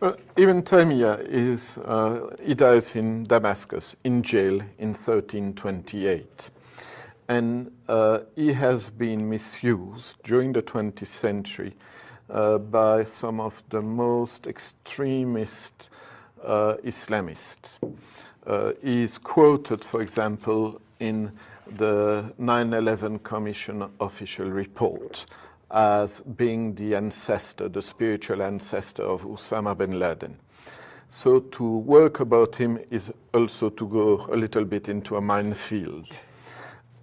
Ibn Taymiyyah he dies in Damascus, in jail in 1328. And he has been misused during the 20th century by some of the most extremist Islamists. He is quoted, for example, in the 9/11 Commission official report as being the ancestor, the spiritual ancestor of Osama bin Laden. So to work about him is also to go a little bit into a minefield.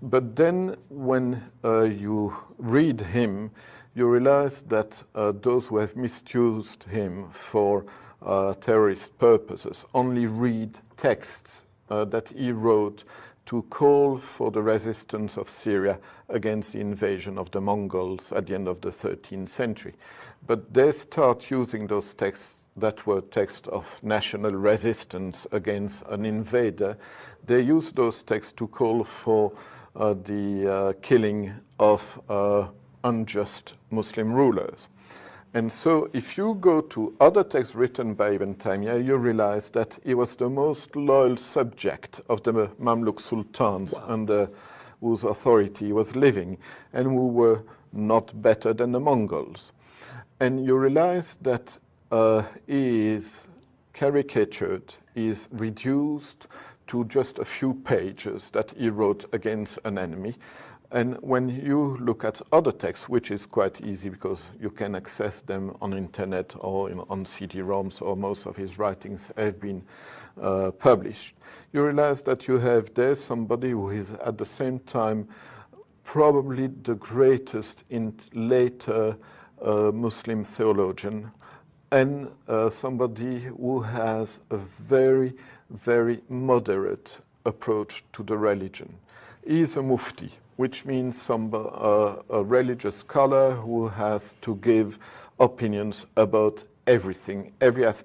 But then when you read him, you realize that those who have misused him for terrorist purposes only read texts that he wrote to call for the resistance of Syria against the invasion of the Mongols at the end of the 13th century. But they start using those texts that were texts of national resistance against an invader. They use those texts to call for the killing of unjust Muslim rulers. And so if you go to other texts written by Ibn Taymiyyah, you realize that he was the most loyal subject of the Mamluk sultans under whose authority he was living, and who were not better than the Mongols. And you realize that he is caricatured, he is reduced to just a few pages that he wrote against an enemy. And when you look at other texts, which is quite easy because you can access them on internet or on CD-ROMs, or most of his writings have been published, you realize that you have there somebody who is at the same time probably the greatest in later Muslim theologian, and somebody who has a very, very moderate approach to the religion. He is a mufti, which means a religious scholar who has to give opinions about everything, every